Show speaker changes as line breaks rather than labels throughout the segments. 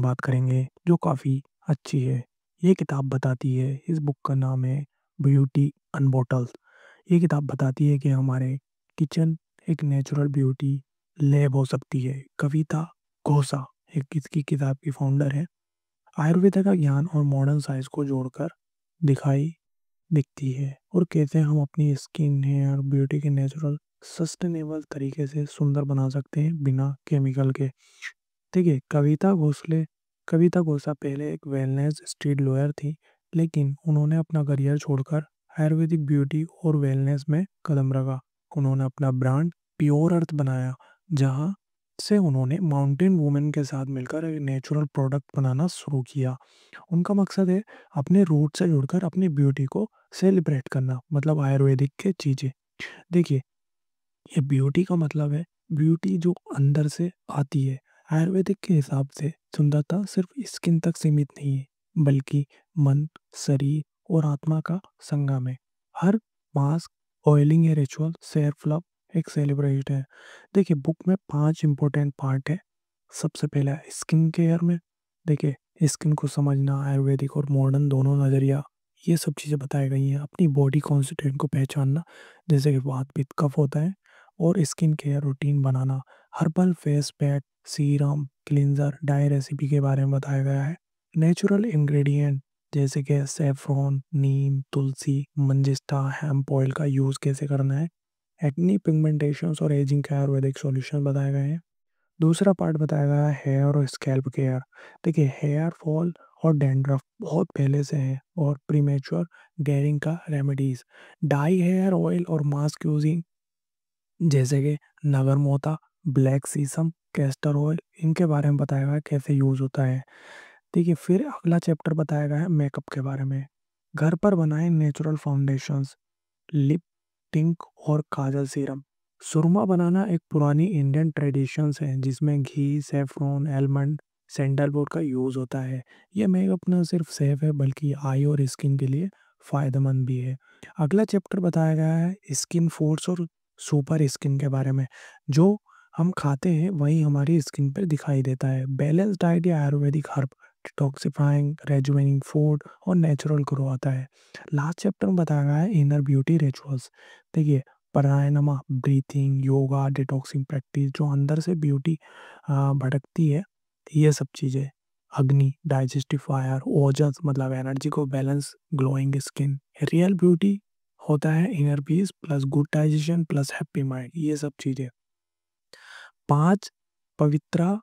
बात करेंगे जो काफ़ी अच्छी है। ये किताब बताती है, इस बुक का नाम है ब्यूटी अनबॉटल्ड। ये किताब बताती है कि हमारे किचन एक नेचुरल ब्यूटी लैब हो सकती है। कविता घोषा एक इसकी किताब की फाउंडर है। आयुर्वेदा का ज्ञान और मॉडर्न साइंस को जोड़कर दिखाई दिखती है और कैसे हम अपनी स्किन, हेयर, ब्यूटी के नेचुरल सस्टेनेबल तरीके से सुंदर बना सकते हैं बिना केमिकल के। देखिए, कविता घोषा पहले एक वेलनेस स्ट्रीट लॉयर थी, लेकिन उन्होंने अपना करियर छोड़कर आयुर्वेदिक ब्यूटी और वेलनेस में कदम रखा। उन्होंने अपना ब्रांड प्योर अर्थ बनाया, जहां से उन्होंने माउंटेन वुमेन के साथ मिलकर एक नेचुरल प्रोडक्ट बनाना शुरू किया। उनका मकसद है अपने रूट से जुड़कर अपनी ब्यूटी को सेलिब्रेट करना, मतलब आयुर्वेदिक के चीज़ें। देखिए, ये ब्यूटी का मतलब है ब्यूटी जो अंदर से आती है। आयुर्वेदिक के हिसाब से सुंदरता सिर्फ स्किन तक सीमित नहीं है, बल्कि मन, शरीर और आत्मा का संगम है। हर मास्क, ऑयलिंग या रिचुअल सेल्फ लव एक सेलिब्रेट है। देखिए, बुक में 5 इंपॉर्टेंट पार्ट है। सबसे पहला स्किन केयर में, देखिए, स्किन को समझना, आयुर्वेदिक और मॉडर्न दोनों नज़रिया, ये सब चीज़ें बताई गई हैं। अपनी बॉडी कॉन्स्टिट्यूएंट को पहचानना, जैसे कि वात, पित्त, कफ होता है, और स्किन केयर रूटीन बनाना। Herbal face pack, serum, cleanser, dye recipe के बारे में बताया गया है। नेचुरल इंग्रेडिएंट जैसे कि सेफ्रॉन, नीम, तुलसी, मंजिस्टा, हेम्प ऑयल का यूज़ कैसे करना है। एक्नी, पिगमेंटेशंस और एजिंग के आयुर्वेदिक सॉल्यूशन बताए गए हैं। दूसरा पार्ट बताया गया है हेयर और स्कैल्प केयर। देखिए, हेयर फॉल और डैंड्रफ बहुत पहले से है और प्रीमेच्योर गेयरिंग का रेमेडीज। डाई हेयर ऑयल और मास्क यूजिंग, जैसे कि नगरमोथा, ब्लैक सीसम, कैस्टर ऑयल, इनके बारे में बताया गया है कैसे यूज़ होता है। देखिए, फिर अगला चैप्टर बताया गया है मेकअप के बारे में। घर पर बनाए नेचुरल फाउंडेशंस, लिप टिंक और काजल सीरम। सुरमा बनाना एक पुरानी इंडियन ट्रेडिशंस है, जिसमें घी, सेफ्रॉन, एलमंड, सैंडलवुड का यूज़ होता है। ये मेकअप न सिर्फ सेफ है, बल्कि आई और स्किन के लिए फ़ायदेमंद भी है। अगला चैप्टर बताया गया है स्किन फूड्स और सुपर स्किन के बारे में। जो हम खाते हैं वही हमारी स्किन पर दिखाई देता है। बैलेंस डाइट या आयुर्वेदिक हर्ब, डिटॉक्सिफाइंग, रेजुवेनिंग फूड और नेचुरल ग्लो आता है। लास्ट चैप्टर में बताया गया है इनर ब्यूटी रिचुअल्स। देखिए, प्राणायाम, ब्रीथिंग, योगा, डिटॉक्सिंग प्रैक्टिस जो अंदर से ब्यूटी भड़कती है, ये सब चीज़ें। अग्नि, डाइजेस्टिव फायर, ओजस मतलब एनर्जी को balance, glowing skin. Real beauty होता है inner peace plus good digestion plus happy mind, ये सब चीज़ें। 5 पवित्र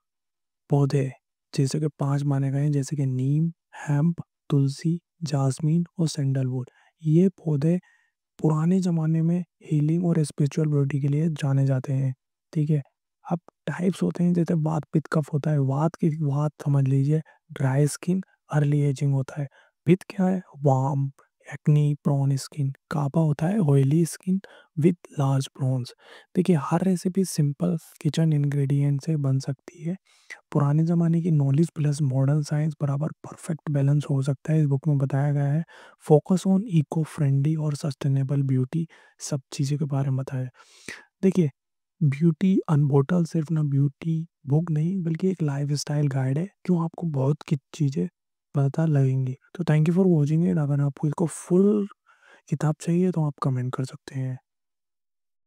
पौधे, जैसे कि 5 माने गए हैं, जैसे कि नीम, हेम्प, तुलसी, जास्मीन और सैंडलवुड। ये पौधे पुराने ज़माने में हीलिंग और स्पिरिचुअल ब्यूटी के लिए जाने जाते हैं, ठीक है? अब टाइप्स होते हैं, जैसे वात, पित्त, कफ होता है। वात समझ लीजिए ड्राई स्किन, अर्ली एजिंग होता है। पित्त क्या है? Warm, acne, prone skin. कापा होता है oily skin with large pores. देखिए, हर रेसिपी सिंपल किचन इंग्रेडिएंट से बन सकती है। पुराने ज़माने की नॉलेज प्लस मॉडर्न साइंस बराबर परफेक्ट बैलेंस हो सकता है, इस बुक में बताया गया है। फोकस ऑन इको फ्रेंडली और सस्टेनेबल ब्यूटी, सब चीज़ों के बारे में बताया है। देखिए, ब्यूटी अनबॉटल सिर्फ ना ब्यूटी बुक नहीं, बल्कि एक लाइफस्टाइल गाइड है, जो आपको बहुत कुछ चीज़ें पता लगेंगी। तो thank you for watching it. अगर आपको इसको फुल किताब चाहिए तो आप कमेंट कर सकते हैं।